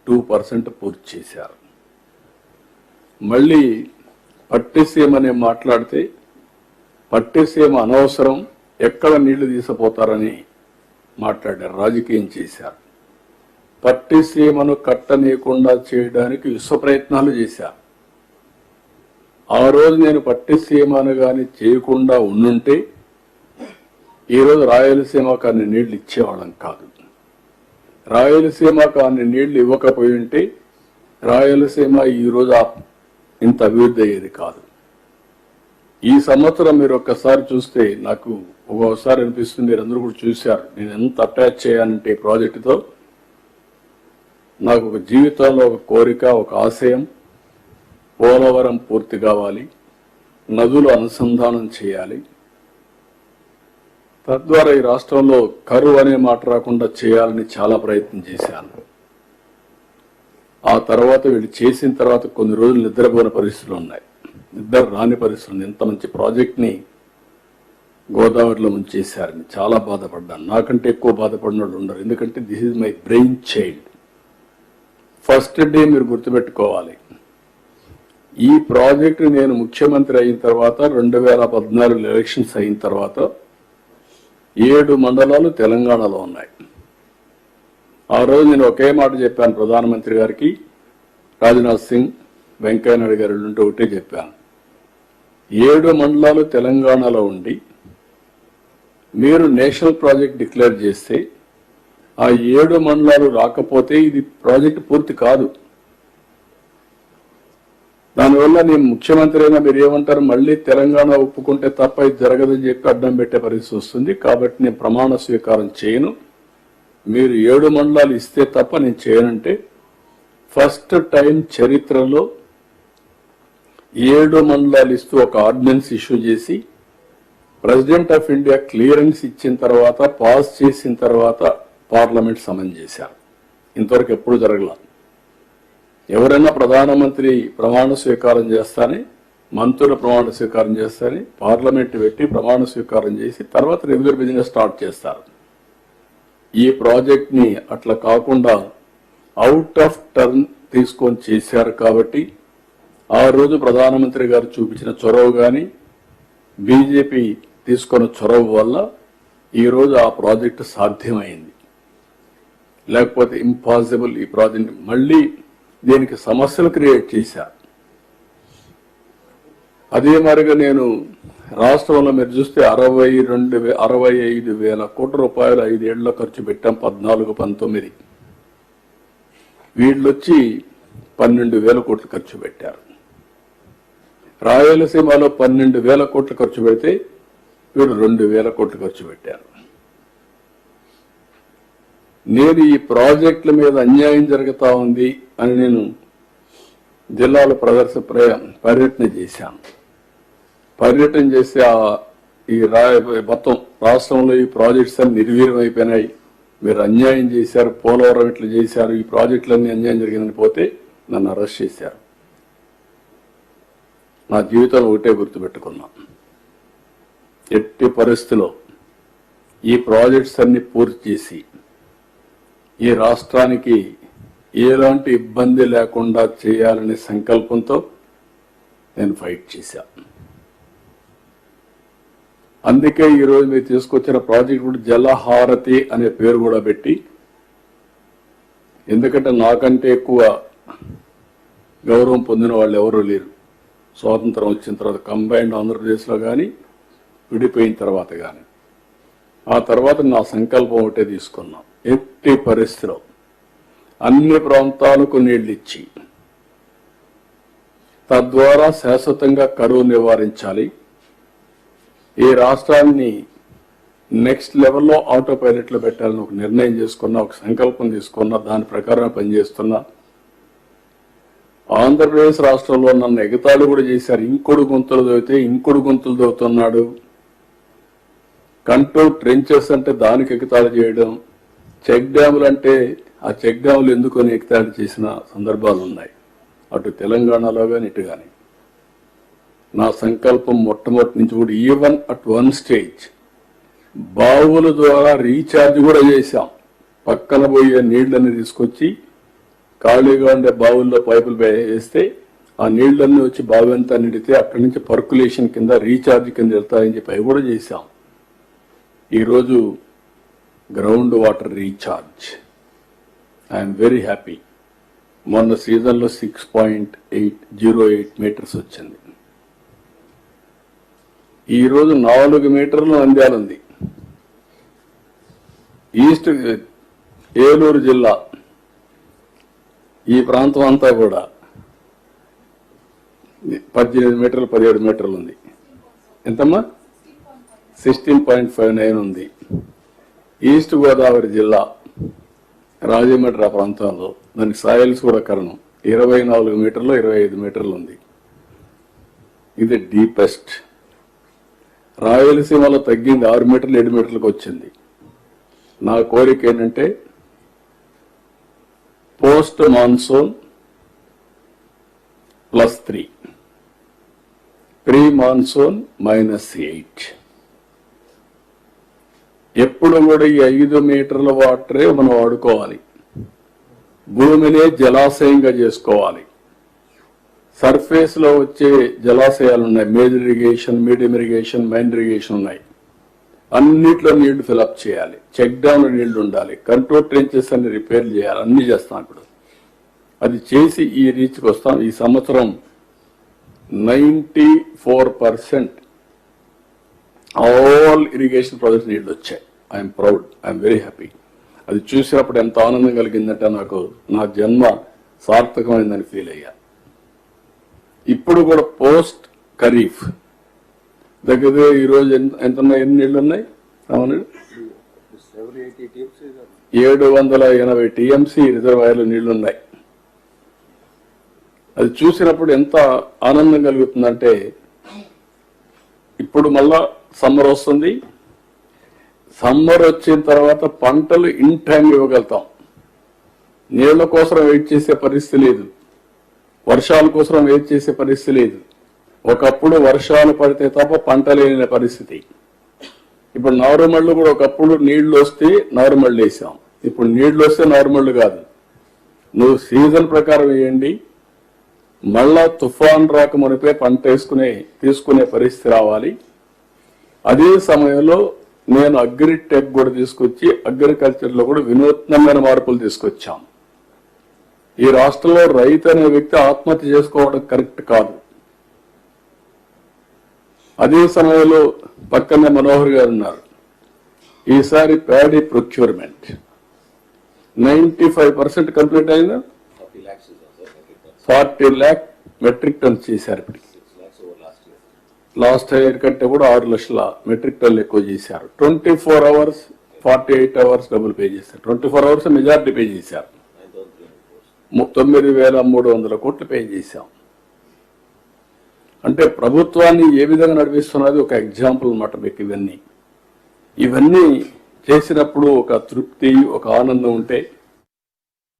2% పూర్తి చేశారు. మళ్ళీ పట్టిసీమ అని మాట్లాడితే పట్టిసీమ అనవసరం, ఎక్కడ నీళ్లు తీసిపోతారని మాట్లాడారు, రాజకీయం చేశారు. పట్టిసీమను కట్టనీయకుండా చేయడానికి విశ్వ ప్రయత్నాలు చేశారు. ఆ రోజు నేను పట్టిసీమను కానీ చేయకుండా ఉండుంటే ఈరోజు రాయలసీమకు అన్ని నీళ్లు ఇచ్చేవాళ్ళం కాదు. రాయలసీమకు అన్ని నీళ్లు ఇవ్వకపోయి ఉంటే రాయలసీమ ఈరోజు ఇంత అభివృద్ధి అయ్యేది కాదు. ఈ సంవత్సరం మీరు ఒక్కసారి చూస్తే నాకు ఒక్కోసారి అనిపిస్తుంది, మీరందరూ కూడా చూశారు, నేను ఎంత అటాచ్ చేయాలంటే ఈ ప్రాజెక్టుతో. నాకు ఒక జీవితంలో ఒక కోరిక, ఒక ఆశయం, పోలవరం పూర్తి కావాలి, నదులు అనుసంధానం చేయాలి, తద్వారా ఈ రాష్ట్రంలో కరువు అనే మాట రాకుండా చేయాలని చాలా ప్రయత్నం చేశాను. ఆ తర్వాత వీళ్ళు చేసిన తర్వాత కొన్ని రోజులు నిద్రపోయిన పరిస్థితులు ఉన్నాయి, నిద్ర రాని పరిస్థితులు. ఎంత మంచి ప్రాజెక్ట్ని గోదావరిలో ముంచేశారని చాలా బాధపడ్డాను. నాకంటే ఎక్కువ బాధపడిన వాళ్ళు ఉండరు, ఎందుకంటే this is my brain child. First day మీరు గుర్తుపెట్టుకోవాలి, ఈ ప్రాజెక్టు నేను ముఖ్యమంత్రి అయిన తర్వాత 2014 ఎలక్షన్స్ అయిన తర్వాత 7 మండలాలు తెలంగాణలో ఉన్నాయి. ఆ రోజు నేను ఒకే మాట చెప్పాను ప్రధానమంత్రి గారికి, రాజ్నాథ్ సింగ్, వెంకయ్యనాయుడు గారు ఉంటే ఒకటే చెప్పాను, 7 మండలాలు తెలంగాణలో ఉండి మీరు నేషనల్ ప్రాజెక్ట్ డిక్లేర్ చేస్తే ఆ 7 మండలాలు రాకపోతే ఇది ప్రాజెక్ట్ పూర్తి కాదు. దానివల్ల నేను ముఖ్యమంత్రి అయినా మీరు ఏమంటారు, మళ్ళీ తెలంగాణ ఒప్పుకుంటే తప్ప ఇది జరగదని చెప్పి అడ్డం పెట్టే పరిస్థితి వస్తుంది. కాబట్టి నేను ప్రమాణ స్వీకారం చేయను, మీరు 7 మండలాలు ఇస్తే తప్ప నేను చేయనంటే ఫస్ట్ టైం చరిత్రలో 7 మండలాలు ఇస్తూ ఒక ఆర్డినెన్స్ ఇష్యూ చేసి ప్రెసిడెంట్ ఆఫ్ ఇండియా క్లియరెన్స్ ఇచ్చిన తర్వాత, పాస్ చేసిన తర్వాత పార్లమెంట్ సమన్ చేశారు. ఇంతవరకు ఎప్పుడు జరగల. ఎవరైనా ప్రధానమంత్రి ప్రమాణ స్వీకారం చేస్తానే, మంత్రుల ప్రమాణ స్వీకారం చేస్తానే పార్లమెంట్ పెట్టి ప్రమాణ స్వీకారం చేసి తర్వాత రెగ్యులర్ బిజినెస్ స్టార్ట్ చేస్తారు. ఈ ప్రాజెక్ట్ ని అట్లా కాకుండా అవుట్ ఆఫ్ టర్న్ తీసుకొని చేశారు. కాబట్టి ఆ రోజు ప్రధానమంత్రి గారు చూపించిన చొరవ కానీ బీజేపీ తీసుకున్న చొరవ వల్ల ఈరోజు ఆ ప్రాజెక్టు సాధ్యమైంది. లేకపోతే ఇంపాసిబుల్. ఈ ప్రాజెక్ట్ మళ్ళీ దీనికి సమస్యలు క్రియేట్ చేశారు. అదే మరిగా నేను రాష్ట్రంలో మీరు చూస్తే 65,000 కోట్ల రూపాయలు 5 ఏళ్లలో ఖర్చు పెట్టాం. 14-19 వీళ్ళొచ్చి 12,000 కోట్లు ఖర్చు పెట్టారు. రాయలసీమలో 12,000 కోట్లు ఖర్చు పెడితే వీళ్ళు 2,000 కోట్లు ఖర్చు పెట్టారు. నేను ఈ ప్రాజెక్టుల మీద అన్యాయం జరుగుతా ఉంది అని నేను జిల్లాలో పర్యటన చేశాను. పర్యటన చేసి ఈ మొత్తం రాష్ట్రంలో ఈ ప్రాజెక్ట్స్ అన్ని నిర్వీర్యం అయిపోయినాయి, మీరు అన్యాయం చేశారు, పోలవరం ఇట్లా చేశారు, ఈ ప్రాజెక్టులన్నీ అన్యాయం జరిగిందని పోతే నన్ను అరెస్ట్ చేశారు. నా జీవితంలో ఒకటే గుర్తుపెట్టుకున్నా, ఎట్టి పరిస్థితిలో ఈ ప్రాజెక్ట్స్ అన్ని పూర్తి చేసి ఈ రాష్ట్రానికి ఎలాంటి ఇబ్బంది లేకుండా చేయాలనే సంకల్పంతో నేను ఫైట్ చేశా. అందుకే ఈరోజు మీరు తీసుకొచ్చిన ప్రాజెక్ట్ కూడా జలహారతి అనే పేరు కూడా పెట్టి, ఎందుకంటే నాకంటే ఎక్కువ గౌరవం పొందిన వాళ్ళు ఎవరూ లేరు. స్వాతంత్రం వచ్చిన తర్వాత కంబైన్డ్ ఆంధ్రప్రదేశ్లో కానీ విడిపోయిన తర్వాత కానీ, ఆ తర్వాత నా సంకల్పం ఒకటే తీసుకున్నాం, ఎట్టి పరిస్థితిలో అన్ని ప్రాంతాలకు నీళ్లు ఇచ్చి తద్వారా శాశ్వతంగా కరువు నివారించాలి. ఈ రాష్ట్రాన్ని నెక్స్ట్ లెవెల్లో ఆటో పైలట్లో పెట్టాలని ఒక నిర్ణయం చేసుకున్నా, ఒక సంకల్పం తీసుకున్నా, దాని ప్రకారం పనిచేస్తున్నా. ఆంధ్రప్రదేశ్ రాష్ట్రంలో నన్ను ఎగతాళి కూడా చేశారు. ఇంకుడు గుంతలు దవ్వితే ఇంకుడు గుంతలు దవ్వుతున్నాడు, కంట్రోల్ ట్రెంచెస్ అంటే దానికి ఎగతాళి చేయడం, చెక్ డ్యాములు అంటే ఆ చెక్ డ్యాములు ఎందుకొని ఎగతాళి చేసిన సందర్భాలు ఉన్నాయి, అటు తెలంగాణలో కానీ ఇటు కానీ. నా సంకల్పం మొట్టమొదటి నుంచి కూడా ఈవెన్ అట్ 1 స్టేజ్ బావుల ద్వారా రీఛార్జ్ కూడా చేశాం. పక్కన పోయే నీళ్లని తీసుకొచ్చి ఖాళీగా ఉండే బావుల్లో పైపులు వేస్తే ఆ నీళ్లన్నీ వచ్చి బావి అంతా నిండితే అక్కడి నుంచి పర్కులేషన్ కింద రీఛార్జ్ కింద వెళ్తాయని చెప్పి అవి కూడా చేశాం. ఈరోజు ground water recharge I'm very happy. మొన్న సీజన్లో 6.08 మీటర్స్ వచ్చింది. ఈరోజు 4 మీటర్లు నంద్యాల ఉంది. ఈస్ట్ ఏలూరు జిల్లా ఈ ప్రాంతం అంతా కూడా 18 మీటర్లు 17 మీటర్లు ఉంది. ఎంతమ్మా? 16.59 ఉంది. ఈస్ట్ గోదావరి జిల్లా రాజమండ్రి ప్రాంతంలో దానికి సాయిల్స్ కూడా కారణం 24 మీటర్లు 25 మీటర్లు ఉంది. ఇది డీపెస్ట్. రాయలసీమలో తగ్గింది 6 మీటర్లు 7 మీటర్లకు వచ్చింది. నా కోరిక ఏంటంటే పోస్ట్ మాన్సూన్ +3, ప్రీ మాన్సూన్ -8. ఎప్పుడు కూడా ఈ 5 మీటర్ల వాటరే మనం వాడుకోవాలి. భూమినే జలాశయంగా చేసుకోవాలి. సర్ఫేస్ లో వచ్చే జలాశయాలు ఉన్నాయి. Major irrigation, medium irrigation, minor irrigation ఉన్నాయి. అన్నిట్లో నీళ్లు ఫిలప్ చేయాలి. చెక్ డ్యామ్ నీళ్లు ఉండాలి. కంట్రోల్ ట్రెంచెస్ అన్ని రిపేర్ చేయాలి. అన్ని చేస్తాం ఇప్పుడు. అది చేసి ఈ రీచ్కి వస్తాం. ఈ సంవత్సరం 94% ఆల్ ఇరిగేషన్ ప్రాజెక్ట్స్ నీళ్లు వచ్చాయి. I'm proud, I'm very happy. అది చూసినప్పుడు ఎంత ఆనందం కలిగిందంటే నాకు నా జన్మ సార్థకమైందని ఫీల్ అయ్యా. ఇప్పుడు కూడా పోస్ట్ ఖరీఫ్ దగ్గర ఈరోజు ఎంత ఉన్నాయి? ఎన్ని నీళ్లు ఉన్నాయి? 780 టీఎంసీ రిజర్వాయర్లు నీళ్లున్నాయి. అది చూసినప్పుడు ఎంత ఆనందం కలుగుతుందంటే ఇప్పుడు మళ్ళా సమ్మర్ వస్తుంది. సమ్మర్ వచ్చిన తర్వాత పంటలు ఇన్ టైం ఇవ్వగలుగుతాం. నీళ్ల కోసం వెయిట్ చేసే పరిస్థితి లేదు. వర్షాల కోసం వెయిట్ చేసే పరిస్థితి లేదు. ఒకప్పుడు వర్షాలు పడితే తప్ప పంట లేని పరిస్థితి. ఇప్పుడు నారుమళ్ళు కూడా ఒకప్పుడు నీళ్లు వస్తే నారుమళ్ళు వేసాం. ఇప్పుడు నీళ్లు వస్తే నారుమళ్ళు కాదు. నువ్వు సీజన్ ప్రకారం వేయండి. మళ్ళా తుఫాన్ రాక మునిపే పంట తీసుకునే పరిస్థితి రావాలి. అదే సమయంలో నేను అగ్రిటెక్ కూడా తీసుకొచ్చి అగ్రికల్చర్ లో కూడా వినూత్నమైన మార్పులు తీసుకొచ్చాం. ఈ రాష్ట్రంలో రైతు అనే వ్యక్తి ఆత్మహత్య చేసుకోవడం కరెక్ట్ కాదు. అదే సమయంలో పక్కనే మనోహర్ గారు ఉన్నారు. ఈసారి ప్యాడీ ప్రొక్యూర్మెంట్ 95% కంప్లీట్ అయిందా? 40 lakh మెట్రిక్ టన్ చేశారు. లాస్ట్ ఇయర్ కంటే కూడా 6 లక్షల మెట్రిక్ టన్లు ఎక్కువ చేశారు. 24 hours 48 hours డబ్బులు పే చేశారు. 24 hours మెజారిటీ పే చేశారు. 9,300 కోట్లు పే చేశాం. అంటే ప్రభుత్వాన్ని ఏ విధంగా నడిపిస్తున్నది ఒక ఎగ్జాంపుల్ అన్నమాట. మీకు ఇవన్నీ చేసినప్పుడు ఒక తృప్తి, ఒక ఆనందం ఉంటే